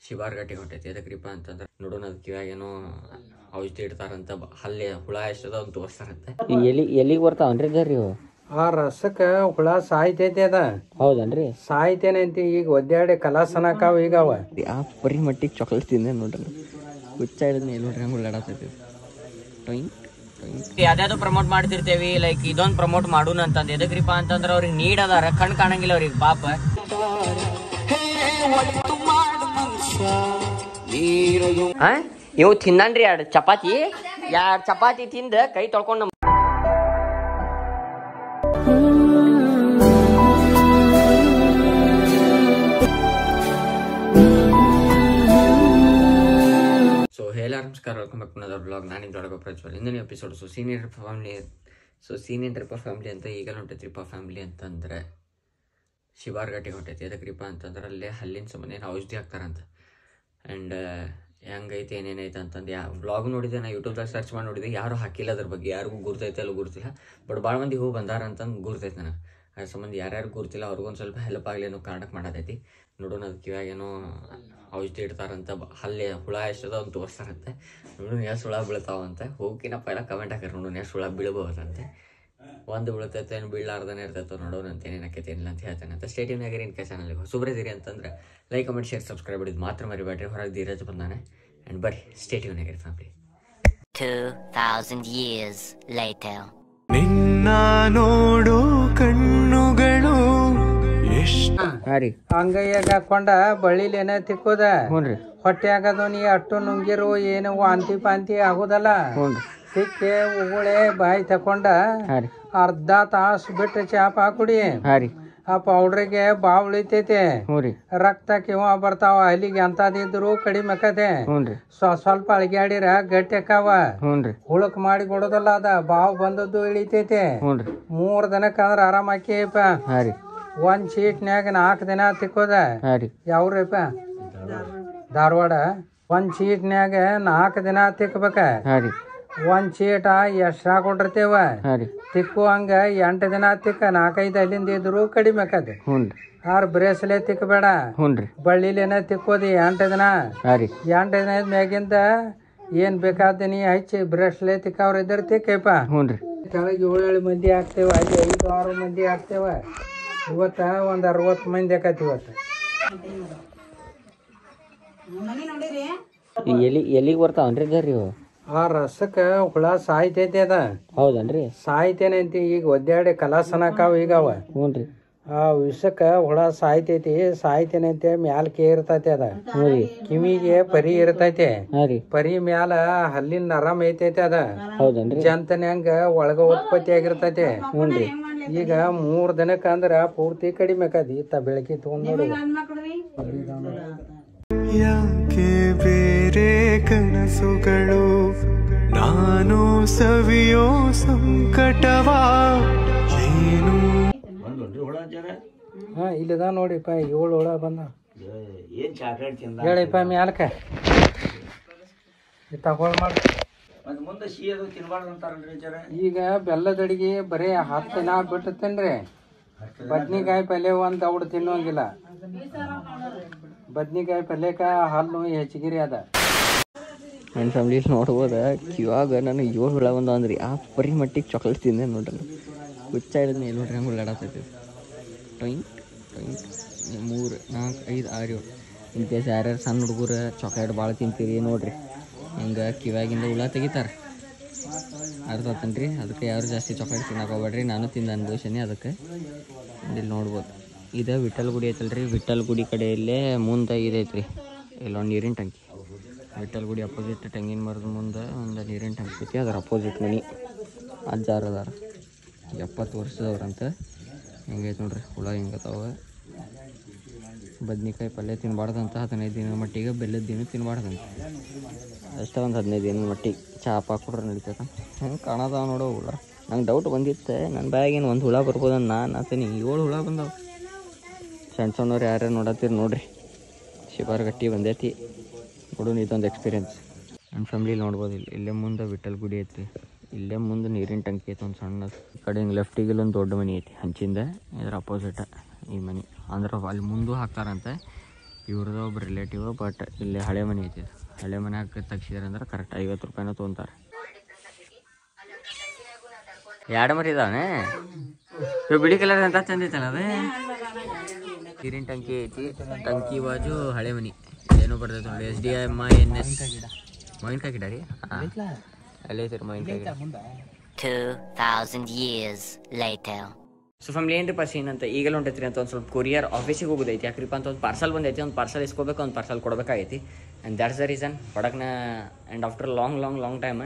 ಶಿವಾರ್ ಗಟ್ಟಿ ಹೊಂಟೈತಿ. ಎದಕ್ರಿಪ್ಪ ಅಂತಂದ್ರೆ ನೋಡೋಣ ಅದು ಕಿವ್ಯಾಗೇನೋ ಔಷಧಿ ಇಡ್ತಾರಂತ, ಹಲ್ಲಿ ಹುಳ ಎಷ್ಟದ ಅಂತ ತೋರಿಸ್ತಾರಂತೆ. ಎಲ್ಲಿಗೆ ಬರ್ತಾವನ್ರಿ ಅದಾರಿ ಆ ರಸಕ್ಕೆ ಹುಳ ಸಾಯ್ತೈತಿ ಅದ. ಹೌದನ್ರಿ? ಸಾಯ್ತೇನೆ ಅಂತ ಈಗ ಒದ್ದಾಡಿ ಕಲಾಸನಕಾವ ಈಗ ಅವ ಆ ಪರಿ ಮಟ್ಟಿಗೆ ಚಾಕ್ಲೇಟ್ ತಿಂದೆ ನೋಡ್ರಿ, ಹುಚ್ಚ ಹಿಡಿದ್ನ ನೋಡ್ರಿ ಹಂಗೆ ಉಳ್ಳಾಡತೈತಿ. ಯಾವ್ದಾದ್ರು ಪ್ರಮೋಟ್ ಮಾಡ್ತಿರ್ತೇವಿ, ಲೈಕ್ ಇದೊಂದು ಪ್ರಮೋಟ್ ಮಾಡೋಣ ಅಂತಂದ್. ಎದಕ್ರಿಪ್ಪ ಅಂತಂದ್ರೆ ಅವ್ರಿಗೆ ನೀಡ್ ಅದಾರ, ಕಣ್ ಕಾಣಂಗಿಲ್ಲ ಅವ್ರಿಗೆ ಪಾಪ. ಇವು ತಿನ್ನನ್ರಿ ಎರಡು ಚಪಾತಿ ತಿಂದ ಕೈ ತೊಳ್ಕೊಂಡ್ ನಮಸ್ಕಾರ, welcome back to another blog. ನಾನಿಂದ ಒಳಗೆ ಪ್ರಜ್ವಲ್. ಇಂದಿನ ಎಪಿಸೋಡ್ ಸೀನಿಯರ್ ಟ್ರಿಪ್ ಫ್ಯಾಮಿಲಿ ಅಂತ ಈಗ ಹೊಂಟೈತಿ. ಟ್ರಿಪ್ ಫ್ಯಾಮಿಲಿ ಅಂತಂದ್ರೆ ಶಿವಾರ್ ಘಾಟಿಗೆ ಹೊಂಟೈತಿ. ಎದಕ್ರಿಪ್ಪ ಅಂತಂದ್ರೆ ಅಲ್ಲೇ ಹಲ್ಲಿನ ಸಂಬಂಧ ಏನು ಔಷಧಿ ಹಾಕ್ತಾರಂತ. ಆ್ಯಂಡ್ ಹೆಂಗೈತೆ ಏನೇನೈತೆ ಅಂತಂದು ವ್ಲಾಗ್ ನೋಡಿದೆ, ನಾ ಯೂಟ್ಯೂಬ್ದಾಗ ಸರ್ಚ್ ಮಾಡಿ ನೋಡಿದೆ. ಯಾರು ಹಾಕಿಲ್ಲ ಅದ್ರ ಬಗ್ಗೆ, ಯಾರಿಗೂ ಗುರ್ತೈತೆ ಅಲ್ಲ ಗುರ್ತಿಲ್ಲ. ಬಟ್ ಭಾಳ ಮಂದಿ ಹೋಗಿ ಬಂದಾರ ಅಂತಂದು ಗುರ್ತೈತೆ ನನಗೆ. ಅದ್ರ ಸಂಬಂಧ ಯಾರ್ಯಾರು ಗುರ್ತಿಲ್ಲ ಅವ್ರಿಗೊಂದು ಸ್ವಲ್ಪ ಹೆಲ್ಪ್ ಆಗಲಿ ಅನ್ನೋ ಕಾರಣಕ್ಕೆ ಮಾಡತೈತಿ. ನೋಡೋಣ ಅದು ಕಿವ್ಯಾಗೇನೋ ಔಷಧಿ ಇಡ್ತಾರಂತ, ಹಲ್ಲಿ ಹುಳ ಎಷ್ಟದ ಅಂತ ತೋರಿಸ್ತಾರಂತೆ. ನೋಡೋಣ ಎಷ್ಟು ಹುಳ ಬೀಳ್ತಾವಂತೆ. ಹೋಗಿನಪ್ಪ ಎಲ್ಲ ಕಮೆಂಟ್ ಹಾಕಿರಿ, ನೋಡೋಣ ಎಷ್ಟು ಹುಳ ಬೀಳ್ಬೋದಂತೆ. ಒಂದು ಬೀಳ್ತೈತೆ ಏನು ಬೀಳಾರ್ದನೇ ಇರ್ತೈತೆ, ನೋಡೋಣ ಅಂತ ಏನೇನಕ್ಕೈತೆ ಏನಿಲ್ಲ ಅಂತ ಹೇಳ್ತಾನೆ ಅಂತ. ಸ್ಟೇಟಿವ್ನ ಆಗಿರಿ. ಇನ್ಕೆ ಚಾನಲ್ಗೆ ಹೊಸಬ್ರಿದ್ದೀರಿ ಅಂತಂದ್ರೆ ಲೈಕ್ ಕಮೆಂಟ್ ಶೇರ್ ಸಬ್ಸ್ಕ್ರೈಬ್ ಮಾಡಿದ್ದು ಮಾತ್ರ ಮರಿಬೇಡ್ರಿ. ಹೊರಗೆ ಧೀರಜ್ ಬಂದಾನೆ. ಆ್ಯಂಡ್ ಬರ್ರಿ ಸ್ಟೇಟಿವ್ನ ಆಗಿರಿ ಫ್ಯಾಮಿಲಿ. 2000 years later. ನಿನ್ನ ನೋಡು ಕಣ್ಣುಗಳು ಅಂಗೈಯಾಗ ಹಾಕೊಂಡ ಬಳ್ಳಿಲೇನ ತಿಕ್ಕೋದ. ಹೊಟ್ಟೆ ಆಗದು ನೀ ಅಟ್ಟು ನುಂಗಿರು ಏನು ವಾಂತಿ ಪಾಂತಿ ಆಗುದಲ್ಲ. ಸಿಕ್ಕಿ ಉಗುಳೆ ಬಾಯಿ ತಕೊಂಡ ಅರ್ಧ ತಾಸು ಬಿಟ್ಟು ಚಾಪ ಹಾಕುಡಿ. ಆ ಪೌಡ್ರಿಗೆ ಬಾವ್ ಉಳಿತೈತೆ, ರಕ್ತ ಕಿವ ಬರ್ತಾವ. ಅಲ್ಲಿಗೆ ಅಂತದಿದ್ರು ಕಡಿಮೆ ಆಕತೆ. ಸ್ವಲ್ಪ ಅಳಗ್ಯಾಡಿರ ಗಟ್ಟಿ ಅಕ್ಕಾವ. ಹುಳಕ್ ಮಾಡಿ ಕೊಡೋದಲ್ಲ ಅದ, ಬಾವ್ ಬಂದದ್ದು ಇಳಿತೈತೆ. 3 ದಿನಕ್ಕ ಅಂದ್ರ ಆರಾಮ ಆಕಿಯಪ್ಪ. ಒಂದ್ ಶೀಟ್ನ್ಯಾಗ 4 ದಿನ ತಿಕ್ಕೋದ. ಯಾವ್ರಪ್ಪ? ಧಾರವಾಡ. ಒಂದ್ ಶೀಟ್ನ್ಯಾಗ 4 ದಿನ ತಿಕ್ಬೇಕ. ಒಂದ್ ಶೀಟ ಎಷ್ಟ್ರಾ ಕೊಟ್ಟಿರ್ತೇವ ತಿಕ್ಕು ಹಂಗ 8 ದಿನ ತಿಕ್ಕ. 4-5 ಅಲ್ಲಿಂದ ಇದ್ರು ಕಡಿಮೆ ಆಕತಿ. ಬ್ರೇಸ್ಲೆ ತಿಕ್ಕಬೇಡ, ಬಳ್ಳಿಲೇನ ತಿಕ್ಕೋದಿ 8 ದಿನ. 8 ದಿನ ಮ್ಯಾಗಿಂದ ಏನ್ ಬೇಕಾದ ನೀ ಹಚ್ಚಿ ಬ್ರೇಸ್ಲೆ ತಿಕ್ಕವ್ರ ಇದ್ರ ತಿಕ್ಕಪ್ಪ. ಕೆಳಗೆ 7 ಮಂದಿ ಆಗ್ತೇವ, ಅಲ್ಲಿ 5-6 ಮಂದಿ ಆಗ್ತೇವ. ಇವತ್ತ ಒಂದ್ 60 ಮಂದಿ ಆಕತಿ. ಇವತ್ತು ಎಲ್ಲಿಗೆ ಬರ್ತಾವನ್ರಿ ಅದಾರಿ ಆ ರಸಕ್ಕ ಹುಳ ಸಾಯ್ತೈತಿ ಅದ. ಹೌದನ್ರಿ? ಸಾಯ್ತೇನೆ ಅಂತ ಈಗ ಒದ್ದಾಡಿ ಕಲಾಸನಕಾವ ಈಗ ಅವ. ಆ ವಿಷಕ್ಕ ಹುಳ ಸಾಯ್ತೈತಿ. ಸಾಯ್ತೇನೆ ಅಂತ ಮ್ಯಾಲ ಇರ್ತೈತಿ ಅದ. ಕಿವಿಗೆ ಪರಿ ಇರ್ತೈತಿ. ಪರಿ ಮ್ಯಾಲ ಹಲ್ಲಿನ ನರಮ್ ಐತೈತಿ ಅದ. ಜಂತನ್ಯಾಂಗ ಒಳಗ ಉತ್ಪತ್ತಿ ಆಗಿರ್ತೈತಿ. ಈಗ 3 ದಿನಕ್ಕ ಅಂದ್ರ ಪೂರ್ತಿ ಕಡಿಮೆ ಆಕತಿ. ಬೆಳಕಿ ತಗೊಂಡ್ ನೋಡಿ. ಯಾಕೆ ಬೇರೆ ಕನಸುಗಳು ನಾನು ಸವಿಯೋ ಸಂಕಟವಾ ಏನು. ಇಲ್ಲದ ನೋಡಿಪ್ಪ 7 ಹುಳ ಬಂದ. ಹೇಳಿಪ್ಪ ಮ್ಯಾಲಕ ತಗೊಳ್ ಮಾಡಿ. ಈಗ ಬೆಲ್ಲದ ಅಡಿಗೆ ಬರೀ 10 ದಿನ ಬಿಟ್ಟು ತಿನ್ರಿ. ಬದ್ನಿಕಾಯಿ ಪಲ್ಯ ಒಂದ್ ಔಡ್ ತಿನ್ನೋಂಗಿಲ್ಲ. ಬದ್ನಿಕಾಯಿ ಪಲ್ಯಕ್ಕ ಹಲ್ಲು ಹೆಚ್ಚಿಗಿರಿ ಅದ. ನನ್ನ ಫ್ಯಾಮಿಲಿ ನೋಡ್ಬೋದ. ಇವಾಗ ನಾನು 7 ಹುಳ ಬಂದ ಅಂದ್ರಿ ಆ ಪರಿ ಮಟ್ಟಿಗೆ ಚಾಕ್ಲೇಟ್ ತಿಂದೆ ನೋಡ್ರಿ, ಹುಚ್ಚ ಹಿಡಿದ್ನ ನೋಡ್ರಿ ಹಂಗೆ ಉಳ್ಳಾಡತೈತಿ. 3, 4, 5, 6, 7 ಇನ್ ಕೇಸ್ ಯಾರ್ಯಾರು ಸಣ್ಣ ಹುಡುಗರು ಚಾಕ್ಲೇಟ್ ಭಾಳ ತಿಂತೀರಿ ನೋಡ್ರಿ, ಹಿಂಗೆ ಕಿವ್ಯಾಗಿಂದ ಹುಳ ತೆಗಿತಾರೆ. ಅರ್ಥ ಆತನ್ರಿ? ಅದಕ್ಕೆ ಯಾರು ಜಾಸ್ತಿ ಚಾಕ್ಲೇಟ್ ತಿನ್ನಕ್ಕೆ ಹೋಗ್ಬೇಡ್ರಿ. ನಾನು ತಿಂದು ಅನುಭವಿಸೀನಿ. ಅದಕ್ಕೆ ಇಲ್ಲಿ ನೋಡ್ಬೋದು. ಇದು ವಿಠಲ್ ಗುಡಿ ಐತಲ್ರಿ, ವಿಠಲ್ ಗುಡಿ ಕಡೆಯಲ್ಲೇ ಮುಂದೆ ಇದೈತ್ರಿ ಇಲ್ಲೊಂದು ನೀರಿನ ಟಂಕಿ. ವಿಠಲ್ ಗುಡಿ ಅಪೋಸಿಟ್ ತೆಂಗಿನ ಮರದ ಮುಂದೆ ಒಂದು ನೀರಿನ ಟಂಕಿ ಐತಿ. ಅದರ ಅಪೋಸಿಟ್ ಮನೆ ಅಜ್ಜಾರ ಅದಾರ, 70 ವರ್ಷದವ್ರಂತ. ಹಿಂಗೈತೆ ನೋಡ್ರಿ ಹುಳ ಹಿಂಗತಾವ. ಬದ್ನಿಕಾಯಿ ಪಲ್ಯ ತಿನ್ಬಾರ್ದಂತ 15 ದಿನದ ಮಟ್ಟಿಗೆ. ಬೆಲ್ಲದ ದಿನ ತಿನ್ಬಾರ್ದಂತ. ಅಷ್ಟೇ ಒಂದು 15 ದಿನದ ಮಟ್ಟಿಗೆ ಚಾಪ ಕೊಡ್ರೆ ನಡೀತೈತೆ. ಹೆಂಗೆ ಕಾಣೋದಾವ ನೋಡೋ ಹುಳ. ನಂಗೆ ಡೌಟ್ ಬಂದಿತ್ತೆ, ನನ್ನ ಬ್ಯಾಗೇನು ಒಂದು ಹುಳ ಬರ್ಬೋದಂತ ನಾನು ಆತೀನಿ. 7 ಹುಳ ಬಂದವು. ಸಣ್ಣವ್ರು ಯಾರ್ಯಾರು ನೋಡತ್ತೀರಿ ನೋಡ್ರಿ. ಶಿವಾರ್ ಗಟ್ಟಿ ಬಂದೈತಿ. ನೋಡೋಣ, ಇದೊಂದು ಎಕ್ಸ್ಪೀರಿಯನ್ಸ್. ನನ್ನ ಫ್ಯಾಮಿಲಿ ನೋಡ್ಬೋದು. ಇಲ್ಲೇ ಮುಂದೆ ವಿಠಲ್ ಗುಡಿ ಐತಿ. ಇಲ್ಲೇ ಮುಂದೆ ನೀರಿನ ಟಂಕಿ ಐತಿ ಒಂದು ಸಣ್ಣ. ಈ ಕಡೆ ಹಿಂಗೆ ಲೆಫ್ಟಿಗೆ ಇಲ್ಲೊಂದು ದೊಡ್ಡ ಮನೆ ಐತಿ ಹಂಚಿಂದ. ಇದ್ರ ಅಪೋಸಿಟ್ ಈ ಮನೆ. ಅಂದ್ರೆ ಅಲ್ಲಿ ಮುಂದೆ ಹಾಕ್ತಾರಂತೆ. ಇವ್ರದ್ದು ಒಬ್ಬ ರಿಲೇಟಿವ್, ಬಟ್ ಇಲ್ಲಿ ಹಳೆ ಮನೆ ಐತಿ. ಹಳೆ ಮನೆ ಹಾಕಿ ತೆಗ್ಸಿದಾರೆ ಅಂದ್ರೆ ಕರೆಕ್ಟ್ 50 ರೂಪಾಯಿನ ತೊಗೊಂತಾರೆ. 2 ಮರಿ ಇದಾವೆ. ಬಿಳಿ ಕಲರ್ ಅಂತ ತಂದಿತ್ತಲ್ಲ ಅದೇ ನೀರಿನ ಟಂಕಿ ಐತಿ. ಟಂಕಿ ಬಾಜು ಹಳೆ ಮನಿ ಏನೋ ಬರ್ತೈತೆ ನೋಡಿ, SDMINS ಮಾವಿನಕಾಯಿ ಗಿಡ ರೀ. ಅಲ್ಲೇ ಐತೆ ಮಾವಿನಕಾಯಿ ಗಿಡ. 2000 years later. ಸೊ ಫ್ಯಾಮಿಲಿ ಏನ್ರಿಪ್ಪ ಸೀನ್ ಅಂತ ಈಗಲೂ ಹೊಂಟೈತ್ರಿ ಅಂತ ಒಂದು ಸ್ವಲ್ಪ ಕೊರಿಯರ್ ಆಫೀಸಿಗೆ ಹೋಗೋದೈತಿ. ಯಾಕ್ರಿಪ್ಪ ಅಂತ ಒಂದು ಪಾರ್ಸಲ್ ಬಂದೈತಿ, ಒಂದು ಪಾರ್ಸಲ್ ಇಸ್ಕೋಬೇಕು, ಒಂದು ಪಾರ್ಸಲ್ ಕೊಡಬೇಕಾಗೈತಿ. ಆ್ಯಂಡ್ ದ್ಯಾಟ್ಸ್ ದ ರೀಸನ್ ಹೊಡಕ್ನ. ಆ್ಯಂಡ್ ಆಫ್ಟರ್ ಲಾಂಗ್ ಟೈಮ್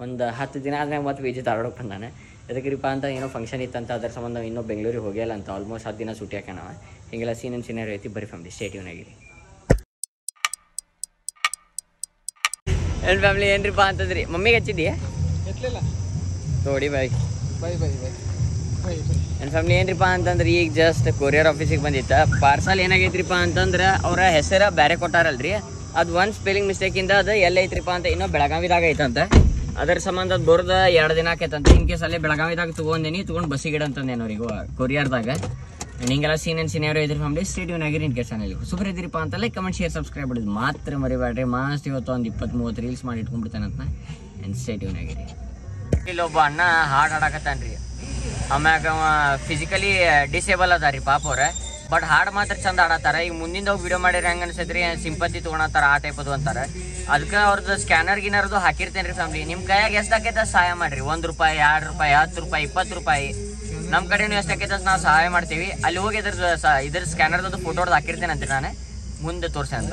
ಒಂದು 10 ದಿನ ಆದ್ಮೇಲೆ ಮತ್ತೆ ವಿಜಯ್ ಧಾರವಾಡಕ್ಕೆ ಬಂದಾನೆ. ಎದಕ್ರಿಪ್ಪ ಅಂತ ಏನೋ ಫಂಕ್ಷನ್ ಇತ್ತಂತ, ಅದರ ಸಂಬಂಧ ಇನ್ನೂ ಬೆಂಗಳೂರಿಗೆ ಹೋಗಿಲ್ಲ ಅಂತ. ಆಲ್ಮೋಸ್ಟ್ 10 ದಿನ ಸೂಟಿ ಹಾಕೋಣ. ಹೀಗೆಲ್ಲ ಸೀನಿಯರ್ ಐತಿ. ಬರೀ ಫ್ಯಾಮಿಲಿ ಸ್ಟೇ ಟ್ಯೂನ್ ಆಗಿರಿ. ಆ್ಯಂಡ್ ಫ್ಯಾಮಿಲಿ ಏನ್ರಿಪ್ಪ ಅಂತಂದ್ರಿ ಮಮ್ಮಿಗೆ ಹಚ್ಚಿದ್ದೀಯಾ ನೋಡಿ ಬಾಯ್ ನನ್ನ ಫ್ಯಾಮಿಲಿ ಏನ್ರಿಪ್ಪ ಅಂತಂದ್ರೆ ಈಗ ಜಸ್ಟ್ ಕೊರಿಯರ್ ಆಫೀಸಿಗೆ ಬಂದಿತ್ತ. ಪಾರ್ಸಲ್ ಏನಾಗೈತ್ರಿಪ್ಪ ಅಂತಂದ್ರೆ ಅವರ ಹೆಸರು ಬೇರೆ ಕೊಟ್ಟಾರಲ್ರಿ, ಅದು ಒಂದು ಸ್ಪೆಲ್ಲಿಂಗ್ ಮಿಸ್ಟೇಕಿಂದ ಅದು ಎಲ್ಲೈತ್ರಿಪ್ಪ ಅಂತ ಇನ್ನೂ ಬೆಳಗಾವಿದಾಗ ಐತಂತೆ. ಅದರ ಸಂಬಂಧ ಅದು ಬರೋದು 2 ದಿನ ಆಕೈತಂತೆ. ಇನ್ ಕೇಸ್ ಅಲ್ಲೇ ಬೆಳಗಾವಿದಾಗ ತೊಗೊಂಡು ಬಸ್ಸಿಗೆ ಇಡಂತಂದೇನು ಅವ್ರಿಗೆ ಕೊರಿಯರ್ದಾಗ. ಹಿಂಗೆಲ್ಲ ಸೀನಿಯರ್ ಇದ್ರಿ ಫ್ಯಾಮಿಲಿ ಸ್ಟೇ ಟ್ಯೂನ್ ಆಗಿರಿ. ಇನ್ ಕೇಸ್ ಚಾನಲ್ ಹೊಸಬ್ರು ಇದ್ರಿಪ್ಪ ಅಂತ ಲೈಕ್ ಕಮೆಂಟ್ ಶೇರ್ ಸಬ್ಸ್ಕ್ರೈಬ್ ಮಾಡೋದು ಮಾತ್ರ ಮರಿಬೇಡ್ರಿ. ಮಾಸ್ಟ್ ಇವತ್ತು ಒಂದು 20-30 ರೀಲ್ಸ್ ಮಾಡಿ ಇಟ್ಕೊಂಡ್ಬಿಡ್ತಾನಂತ. ಆ್ಯಂಡ್ ಸ್ಟೇ ಟ್ಯೂನ್ ಆಗಿರಿ. ಇಲ್ಲೊಬ್ಬ ಅಣ್ಣ ಹಾಡು ಹಾಡಕತ್ತಾನ್ರಿ. ಆಮ್ಯಾಗ ಫಿಸಿಕಲಿ ಡಿಸೇಬಲ್ ಅದ ರೀ ಪಾಪ ಅವ್ರೆ, ಬಟ್ ಹಾಡು ಮಾತ್ರ ಚಂದ ಹಾಡತ್ತಾರ. ಈಗ ಮುಂದಿಂದ ಹೋಗಿ ವಿಡಿಯೋ ಮಾಡಿರಿ ಹೆಂಗೆ ಅನ್ಸೈತ್ರಿ, ಸಿಂಪತಿ ತೊಗೊಳತ್ತಾರ ಆ ಟೈಪ್ ಅದು ಅಂತಾರೆ. ಅದಕ್ಕೆ ಅವ್ರದ್ದು ಸ್ಕ್ಯಾನರ್ ಗಿನ್ನರ್ದು ಹಾಕಿರ್ತೇನೆ ರೀ ಫ್ಯಾಮಿಲಿ. ನಿಮ್ಮ ಕೈಯಾಗ ಎಷ್ಟು ಆಕೈತೆ ಸಹಾಯ ಮಾಡಿರಿ. 1 ರೂಪಾಯಿ, 2 ರೂಪಾಯಿ, 10 ರೂಪಾಯಿ, 20 ರೂಪಾಯಿ ನಮ್ಮ ಕಡೆನೂ ಎಷ್ಟು ಆಕೈತೆ ನಾವು ಸಹಾಯ ಮಾಡ್ತೀವಿ. ಅಲ್ಲಿ ಹೋಗಿ ಇದ್ರ ಸ್ಕ್ಯಾನರ್ದು ಫೋಟೋ ಹೊಡೆದು ಹಾಕಿರ್ತೇನೆ ಅಂತೀರಿ. ನಾನು ಮುಂದೆ ತೋರಿಸಿ ಅಂತ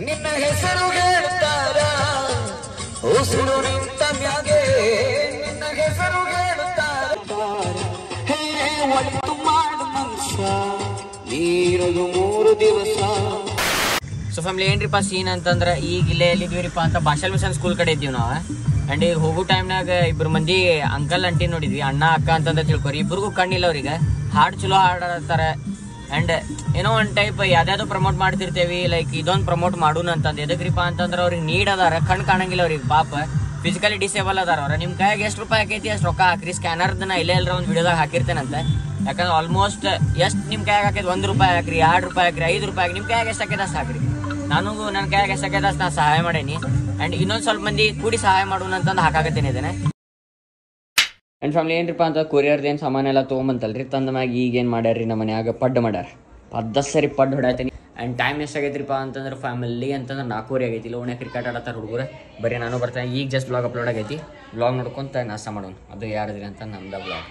ನಿನ್ನ ಹೆಸರು ಹೇಳ್ತಾರ, ಉಸಿರು ನಿಂತ ಮ್ಯಾಗೆ ನಿನ್ನ ಹೆಸರು ಹೇಳ್ತಾರ. ಒಳಿತು ಮಾಡು ಮನುಷ್ಯ ನೀರದು 3 ದಿವಸ. ಸೊ ಫ್ಯಾಮಿಲಿ ಏನ್ರಿಪ್ಪ ಸೀನ್ ಅಂತಂದ್ರೆ ಈಗ ಇಲ್ಲೇ ಎಲ್ಲಿದ್ದೀವ್ರಿಪ್ಪ ಅಂತ ಭಾಷಲ್ ಮಿಷನ್ ಸ್ಕೂಲ್ ಕಡೆ ಇದ್ದೀವಿ ನಾವು. ಆ್ಯಂಡ್ ಈಗ ಹೋಗೋ ಟೈಮ್ನಾಗ 2 ಮಂದಿ ಅಂಕಲ್ ಅಂಟಿ ನೋಡಿದ್ವಿ, ಅಣ್ಣ ಅಕ್ಕ ಅಂತಂದ ತಿಳ್ಕೊರಿ. ಇಬ್ರಿಗೂ ಕಣ್ಣಿಲ್ಲ ಅವ್ರಿಗೆ. ಹಾಡು ಚಲೋ ಹಾಡಾಡ್ತಾರೆ. ಆ್ಯಂಡ್ ಏನೋ ಒಂದು ಟೈಪ್ ಯಾವ್ದಾದ್ರು ಪ್ರಮೋಟ್ ಮಾಡ್ತಿರ್ತೇವಿ, ಲೈಕ್ ಇದೊಂದು ಪ್ರಮೋಟ್ ಮಾಡೋಣ ಅಂತಂದು. ಎದಕ್ರಿಪ್ಪ ಅಂತಂದ್ರೆ ಅವ್ರಿಗೆ ನೀಡ್ ಅದಾರ, ಕಣ್ಣು ಕಾಣಂಗಿಲ್ಲ ಅವ್ರಿಗೆ ಪಾಪ, ಫಿಸಿಕಲಿ ಡಿಸೇಬಲ್ ಅದಾರ ಅವ್ರ. ನಿಮ್ಮ ಕೈಯಾಗ ಎಷ್ಟು ರೂಪಾಯಿ ಆಕೈತಿ ಅಷ್ಟು ರೊಕ್ಕ ಹಾಕ್ರಿ. ಸ್ಕ್ಯಾನರ್ದನ್ನ ಇಲ್ಲೇ ಎಲ್ಲರ ಒಂದು ವಿಡಿಯೋದಾಗ ಹಾಕಿರ್ತೇನಂತೆ. ಯಾಕಂದ್ರೆ ಆಲ್ಮೋಸ್ಟ್ ಎಷ್ಟು ನಿಮ್ಮ ಕೈಯಾಗ ಹಾಕೈತಿ, 1 ರೂಪಾಯಿ ಹಾಕ್ರಿ, 2 ರೂಪಾಯಿ ಹಾಕ್ರಿ, 5 ರೂಪಾಯಿ ನಿಮ್ಮ ಕೈಯಾಗ ಎಷ್ಟು ಆಕೈತೆ ಅಷ್ಟು ಹಾಕ್ರಿ. ನನಗೂ ನನ್ನ ಕೈಯಾಗ ಎಷ್ಟು ಆಕೈತೆ ಅಷ್ಟು ನಾನು ಸಹಾಯ ಮಾಡೇನಿ. ಆ್ಯಂಡ್ ಇನ್ನೊಂದು ಸ್ವಲ್ಪ ಮಂದಿ ಕೂಡಿ ಸಹಾಯ ಮಾಡೋಣ ಅಂತಂದು ಹಾಕಾಕತ್ತೇನೆ ಇದನ್ನೇ. ಆ್ಯಂಡ್ ಫ್ಯಾಮಿಲಿ ಏನ್ರಿಪ್ಪ ಅಂತ ಕೊರಿಯರ್ದೇನು ಸಾಮಾನೆಲ್ಲ ತೊಗೊಂಬಂತಲ್ರಿ, ತಂದ ಮ್ಯಾಗ ಈಗೇನು ಮಾಡ್ಯಾರ್ರಿ ನಮ್ಮ ಮನ್ಯಾಗ ಪಡ್ಡು ಮಾಡ್ಯಾರ. 10 ಸರಿ ಪಡ್ಡು ಹೊಡ್ಯಾತೀನಿ. ಆ್ಯಂಡ್ ಟೈಮ್ ಎಷ್ಟಾಗೈತ್ರಿಪ್ಪ ಅಂತಂದ್ರೆ ಫ್ಯಾಮಿಲಿ ಅಂತಂದ್ರೆ 4 ಆಗೈತಿ. ಓಣೆ ಕ್ರಿಕೆಟ್ ಆಡತ್ತಾರ ಹುಡುಗರು. ಬರೀ ನಾನು ಬರ್ತಾನೆ. ಈಗ ಜಸ್ಟ್ ಬ್ಲಾಗ್ ಅಪ್ಲೋಡ್ ಆಗೈತಿ. ಬ್ಲಾಗ್ ನೋಡ್ಕೊಂತ ನಾಷ್ಟ ಮಾಡೋಣ. ಅದು ಯಾರದ್ರಿ ಅಂತ ನಮ್ದು ಬ್ಲಾಗ್.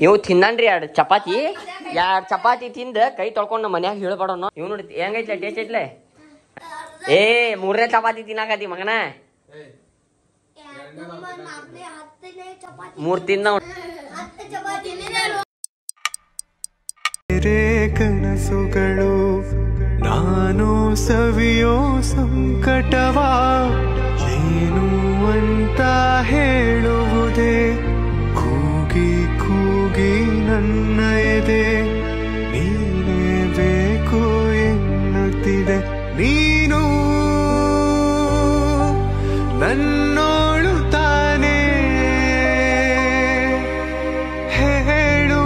ಇವು ತಿಂದನ್ರಿ 2 ಚಪಾತಿ. 2 ಚಪಾತಿ ತಿಂದು ಕೈ ತೊಳ್ಕೊಂಡು ಮನ್ಯಾಗ ಹೇಳ್ಬಾಡೋಣ. ಇವ್ ನೋಡಿ ಹೆಂಗೈತ್ಲೆ ಟೇಸ್ಟ್ ಐತ್ಲೆ. 3ನೇ ಚಪಾತಿ ತಿನ್ನಾಕತಿ ಮಗನ. 3 ತಿಂದ. ಕನಸುಗಳು ನಾನು ಸವಿಯೋ ಸಂಕಟವಾ ಏನು ಅಂತ ಹೇಳುವುದೇ. ಕೂಗಿ ಕೂಗಿ ನನ್ನ ಎದೆ ನೀನೇ ಬೇಕು ಎನ್ನುತ್ತಿದೆ. ನೀನು ನನ್ನೋಳು ತಾನೇ ಹೇಳು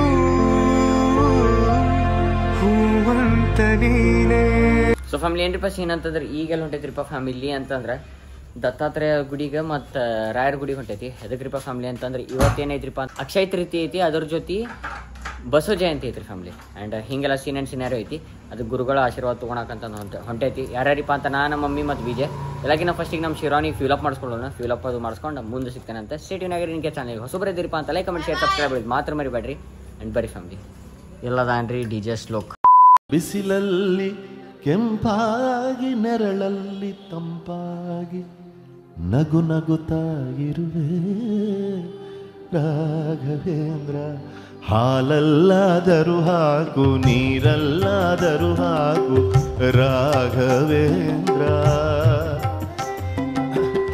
ಹೂವಂತ ನೀನೇ. ಸೊ ಫ್ಯಾಮಿಲಿ ಏನ್ರಿಪ್ಪ ಸೀನ್ ಅಂತಂದ್ರೆ ಈಗೆಲ್ಲ ಹೊಂಟೈತ್ರಿಪ್ಪ ಫ್ಯಾಮಿಲಿ ಅಂತಂದ್ರೆ ದತ್ತಾತ್ರೇಯ ಗುಡಿಗೆ ಮತ್ತು ರಾಯರ ಗುಡಿಗೆ ಹೊಂಟೈತಿ. ಎದಕ್ರಿಪ್ಪ ಫ್ಯಾಮಿಲಿ ಅಂತಂದ್ರೆ ಇವತ್ತೇನೈತ್ರಿಪ್ಪ ಅಕ್ಷಯ ತೃತೀಯ ಐತಿ, ಅದ್ರ ಜೊತೆ ಬಸವ ಜಯಂತಿ ಐತ್ರಿ ಫ್ಯಾಮಿಲಿ. ಆ್ಯಂಡ್ ಹಿಂಗೆಲ್ಲ ಸೀನಿಯರ್ ಐತಿ. ಅದು ಗುರುಗಳ ಆಶೀರ್ವಾದ ತೊಗೊಳಕಂತ ಹೊಂಟೈತಿ. ಯಾರ್ಯಾರಿಪ್ಪ ಅಂತ ನಾನು, ಮಮ್ಮಿ ಮತ್ತು ವಿಜಯ್. ಎಲ್ಲಕ್ಕಿಂತ ಫಸ್ಟಿಗೆ ನಮ್ಮ ಶಿರಾನಿಗೆ ಫ್ಯೂಲಪ್ ಮಾಡಿಸ್ಕೊಳ್ಳೋಣ. ಫ್ಯೂಲಪ್ ಅದು ಮಾಡಿಸ್ಕೊಂಡು ಮುಂದೆ ಸಿಗ್ತಾನೆ ಅಂತ. ಸ್ಟೇ ಟ್ಯೂನ್ ಆಗಿರಿ. ನಿಮಗೆ ಚಾನಲ್ಗೆ ಹೊಸಬ್ರು ಇದ್ದೀರಿಪ್ಪ ಅಂತ ಲೈಕ್ ಕಮೆಂಟ್ ಶೇರ್ ಸಬ್ಸ್ಕ್ರೈಬ್ ಮಾಡೋದು ಮಾತ್ರ ಮರಿಬೇಡ್ರಿ. ಆ್ಯಂಡ್ ಬರೀ ಫ್ಯಾಮಿಲಿ ಎಲ್ಲದಾನ್ರಿ DJ ಶ್ಲೋಕ್. ಬಿಸಿಲಲ್ಲಿ ಕೆಂಪಾಗಿ ನೆರಳಲ್ಲಿ ತಂಪಾಗಿ ನಗು ನಗುತ್ತಾ ಇರುವೆ ರಾಘವೇಂದ್ರ. ಹಾಲಲ್ಲಾದರೂ ಹಾಕು, ನೀರಲ್ಲಾದರೂ ಹಾಕು ರಾಘವೇಂದ್ರ.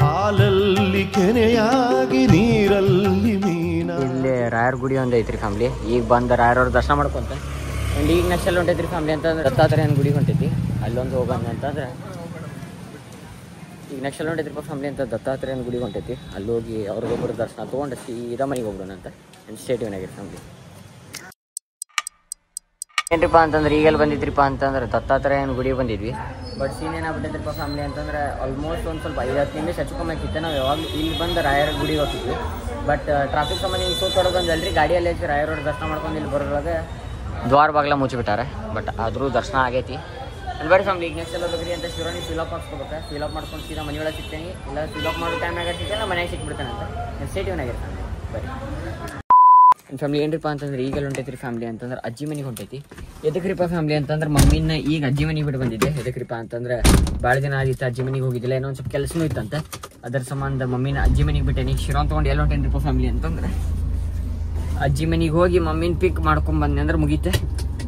ಹಾಲಲ್ಲಿ ಕೆನೆಯಾಗಿ ನೀರಲ್ಲಿ ಮೀನ. ಇಲ್ಲಿ ರಾಯರ ಗುಡಿ ಒಂದು ಐತ್ರಿ ಫ್ಯಾಮಿಲಿ. ಈಗ ಬಂದು ರಾಯರವ್ರ ದರ್ಶನ ಮಾಡ್ಕೊಂತ. ಆ್ಯಂಡ್ ಈಗ ನೆಕ್ಸ್ಟ್ ಎಲ್ಲಿ ಹೊಂಟೈತ್ರಿ ಫ್ಯಾಮಿಲಿ ಅಂತಂದ್ರೆ ದತ್ತಾತ್ರೇಯನ ಗುಡಿಗೆ ಹೊಂಟೈತಿ. ಅಲ್ಲೊಂದು ಹೋಗೋಣ ಅಂತಂದ್ರೆ ಈಗ ನೆಕ್ಸ್ಟ್ ಎಲ್ಲ ನೋಡಿದ್ರಪ್ಪ ಫ್ಯಾಮಿಲಿ ಅಂತ ದತ್ತಾತ್ರೇಯನ ಗುಡಿಗೆ ಹೊಂಟೈತಿ. ಅಲ್ಲಿ ಹೋಗಿ ಅವ್ರಿಗೊಬ್ಬರು ದರ್ಶನ ತೊಗೊಂಡು ಸೀದಾ ಮನೆಗೆ ಹೋಗ್ಬಿಡೋಣ ಅಂತ ಸ್ಟೇಟಿವ್ ಆಗಿರಿ ಫ್ಯಾಮಿಲಿ. ಏನ್ರಿಪ್ಪ ಅಂತಂದ್ರೆ ಈಗೆಲ್ಲ ಬಂದಿದ್ರಿಪ್ಪ ಅಂತಂದ್ರೆ ದತ್ತಾತ್ರೇಯನ ಗುಡಿಗೆ ಬಂದಿದ್ವಿ. ಬಟ್ ಸೀನ್ ಏನಾಗ್ಬಿಟ್ಟಿದ್ರಿಪ್ಪ ಫ್ಯಾಮಿಲಿ ಅಂತಂದ್ರೆ ಆಲ್ಮೋಸ್ಟ್ ಒಂದು ಸ್ವಲ್ಪ 5-10 ನಿಮಿಷ ಹೆಚ್ಚು ಕಮ್ಮಿ ಆಗಿತ್ತು. ನಾವು ಯಾವಾಗ ಇಲ್ಲಿ ಬಂದು ರಾಯರ ಗುಡಿಗೆ ಹೋಗ್ತಿದ್ವಿ. ಬಟ್ ಟ್ರಾಫಿಕ್ ಸಂಬಂಧ ಹಿಂಗೆ ಸೋತೊಳಗೆ ಬಂದಲ್ರಿ ಗಾಡಿಯಲ್ಲಿ ಹೆಚ್ಚು ರಾಯರವ್ರ ದರ್ಶನ ಮಾಡ್ಕೊಂಡು ಇಲ್ಲಿ ಬರೋದ್ರಾಗ ದ್ವಾರ ಬಾಗ್ಲ ಮುಚ್ಚಿಬಿಟ್ಟಾರೆ. ಬಟ್ ಆದರೂ ದರ್ಶನ ಆಗೈತಿ. ಬರೀ ಫ್ಯಾಮಿಲಿ ಈಗ ನೆಕ್ಸ್ಟ್ ಎಲ್ಲ ಬೇಕ್ರಿ ಅಂತ ಶಿವರಾಣಿ ಫಿಲಪ್ ಹಾಕ್ಸ್ಕೋಬೇಕು. ಫಿಲಪ್ ಮಾಡ್ಕೊಂಡು ಸೀದಾ ಮನೆ ಒಳಗೆ ಸಿಗ್ತೇನೆ. ಇಲ್ಲ ಫಿಲಪ್ ಮಾಡೋ ಟೈಮ್ನಾಗ ಸಿಗ್ತೇನೆ, ನಾನು ಮನೆಯಾಗ ಸಿಕ್ಬಿಡ್ತೇನೆ ಅಂತ ಸ್ಟೇಟಿವ್ನಾಗಿರ್ತಾನೆ. ಬರೀ ನನ್ನ ಫ್ಯಾಮಿಲಿ ಏನ್ರಿಪ್ಪ ಅಂತಂದ್ರೆ ಈಗೆಲ್ಲ ಹೊಂಟೈತ್ರಿ ಫ್ಯಾಮಿಲಿ ಅಂತಂದ್ರೆ ಅಜ್ಜಿ ಮನೆಗೆ ಹೊಂಟೈತಿ. ಎದಕ್ರಿಪ್ಪ ಫ್ಯಾಮಿಲಿ ಅಂತಂದ್ರೆ ಮಮ್ಮಿನ ಈಗ ಅಜ್ಜಿ ಮನೆಗೆ ಬಿಟ್ಟು ಬಂದಿದ್ದೆ. ಎದಕ್ರಿಪ್ಪ ಅಂತಂದ್ರೆ ಭಾಳ ದಿನ ಆಗಿತ್ತು ಅಜ್ಜಿ ಮನೆಗೆ ಹೋಗಿದ್ದಿಲ್ಲ, ಏನೋ ಒಂದು ಸ್ವಲ್ಪ ಕೆಲಸನೂ ಇತ್ತಂತೆ. ಅದರ ಸಂಬಂಧ ಮಮ್ಮಿನ ಅಜ್ಜಿ ಮನೆಗೆ ಬಿಟ್ಟೇನಿ. ಶಿರಾನ್ ತೊಗೊಂಡು ಎಲ್ಲ ಹೊಂಟೇನ್ರಿಪ್ಪ ಫ್ಯಾಮಿಲಿ ಅಂತಂದ್ರೆ ಅಜ್ಜಿ ಮನೆಗೆ ಹೋಗಿ ಮಮ್ಮಿನ ಪಿಕ್ ಮಾಡ್ಕೊಂಡು ಬಂದೆ ಅಂದ್ರೆ ಮುಗೀತೆ.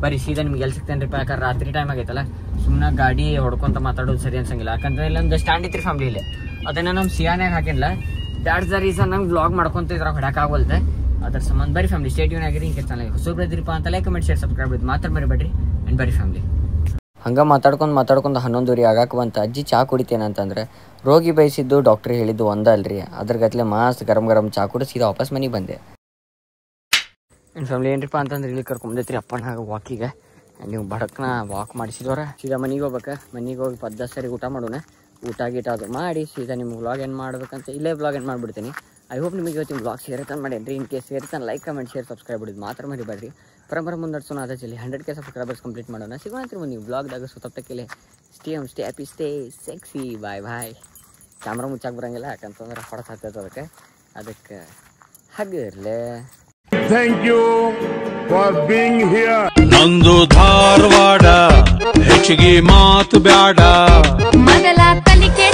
ಬರೀ ಸೀದಾ ನಿಮ್ಗೆ ಎಲ್ಲಿ ಸಿಗ್ತೇನ್ರಿಪ್ಪ, ಯಾಕಂದ್ರೆ ರಾತ್ರಿ ಟೈಮ್ ಆಗೈತಲ್ಲ, ಸುಮ್ಮನೆ ಗಾಡಿ ಹೊಡ್ಕೊಂತ ಮಾತಾಡೋದು ಸರಿ ಅನ್ಸಂಗಿಲ್ಲ. ಯಾಕಂದ್ರೆ ಇಲ್ಲೊಂದು ಸ್ಟ್ಯಾಂಡ್ ಇತ್ತು ಫ್ಯಾಮಿಲಿ, ಅದನ್ನ ನಮ್ಮ ಸಿಯಾನ್ಯಾಗ ಹಾಕಿಲ್ಲ. ದ್ಯಾಟ್ಸ್ ದ ರೀಸನ್ ನಂಗೆ ವ್ಲಾಗ್ ಮಾಡ್ಕೊಂತ ಇದ್ರಾಗ ಹೊಡಕ್ಕಾಗಲ್ದೆ. ಅದ್ರ ಸಂಬಂಧ ಬರೀ ಫ್ಯಾಮಿಲಿ ಸ್ಟೇಟಿವ್ನ ಆಗಿರಿ. ಹಿಂಗೆ ಚಾನಲ್ ಹೊಸಬ್ರು ಇದ್ರಿಪ್ಪ ಅಂತ ಲೈಕ್ ಕಮೆಂಟ್ ಶೇರ್ ಸಬ್ಸ್ಕ್ರೈಬ್ ಇದು ಮಾತ್ರ ಮರಿಬೇಡ್ರಿ. ಆ್ಯಂಡ್ ಬರೀ ಫ್ಯಾಮಿಲಿ ಹಂಗೆ ಮಾತಾಡ್ಕೊಂಡು 11:00 ಆಗಾಕ ಬಂತ. ಅಜ್ಜಿ ಚಾ ಕುಡಿತೇನೆ ಅಂತಂದ್ರೆ ರೋಗಿ ಬಯಸಿದ್ದು ಡಾಕ್ಟ್ರ್ ಹೇಳಿದ್ದು ಒಂದಲ್ರಿ. ಅದ್ರ ಗತ್ಲೆ ಮಾಸ್ ಗರಂ ಚಾ ಕುಡಿ ಸೀದಾ ವಾಪಸ್ ಮನೆಗೆ ಬಂದೆ. ಆ್ಯಂಡ್ ಫ್ಯಾಮಿಲಿ ಏನ್ರಿಪ್ಪ ಅಂತಂದ್ರೆ ಇಲ್ಲಿ ಕರ್ಕೊಂಬಂದೈತ್ರಿ ಅಪ್ಪನ ವಾಕಿಗೆ. ನೀವು ಬಡಕ್ನ ವಾಕ್ ಮಾಡಿಸಿದವ್ರ ಸೀದಾ ಮನೆಗೆ ಹೋಗ್ಬೇಕು. ಮನೆಗೆ ಹೋಗಿ 10 ಸರಿ ಊಟ ಮಾಡೋಣ. ಊಟ ಗೀಟ ಅದು ಮಾಡಿ ಸೀದಾ ನಿಮ್ಗೆ ವ್ಲಾಗ್ ಏನು ಮಾಡ್ಬೇಕಂತ ಇಲ್ಲೇ ವ್ಲಾಗ್ ಏನು ಮಾಡಿಬಿಡ್ತೀನಿ. ಐ ಹೋಪ್ ನಿಮಗೆ ಇವತ್ತು ವ್ಲಾಗ್ ಸೇರ್ತಾನೆ ಮಾಡೇನ್ರಿ. ಇನ್ ಕೇಸ್ ಸೇರ್ತಾನೆ ಲೈಕ್ ಕಮೆಂಟ್ ಶೇರ್ ಸಬ್ಸ್ಕ್ರೈಬ್ ಬಿಡೋದು ಮಾತ್ರ ಮರಿಬೇಡ್ರಿ. ಪರಂಪರೆ ಮುಂದಡ್ಸೋಣ. ಅದೇ ಜಲ್ಲಿ 100K ಸಬ್ಸ್ಕ್ರೈಬರ್ಸ್ ಕಂಪ್ಲೀಟ್ ಮಾಡೋಣ. ಸಿಗೋಣ ನೀವು ವ್ಲಾಗ್ದಾಗ ಸುತ್ತಪ್ತಕ್ಕೆಲೆ. Stay happy, stay sexy. Bye. Camera ಮುಚ್ಚಾಕ್ ಬರೋಂಗಿಲ್ಲ, ಯಾಕಂತಂದ್ರೆ ಹೊಡೆದು ಹತ್ತೈತೆ. ಅದಕ್ಕೆ ಹಾಗಿರ್ಲೆ. Thank you for being here. ನಂದು ಧಾರವಾಡ ಹೆಚ್ಚಿಗೆ ಮಾತು ಬ್ಯಾಡ. ಮೊದಲ ಕಲಿಕೆ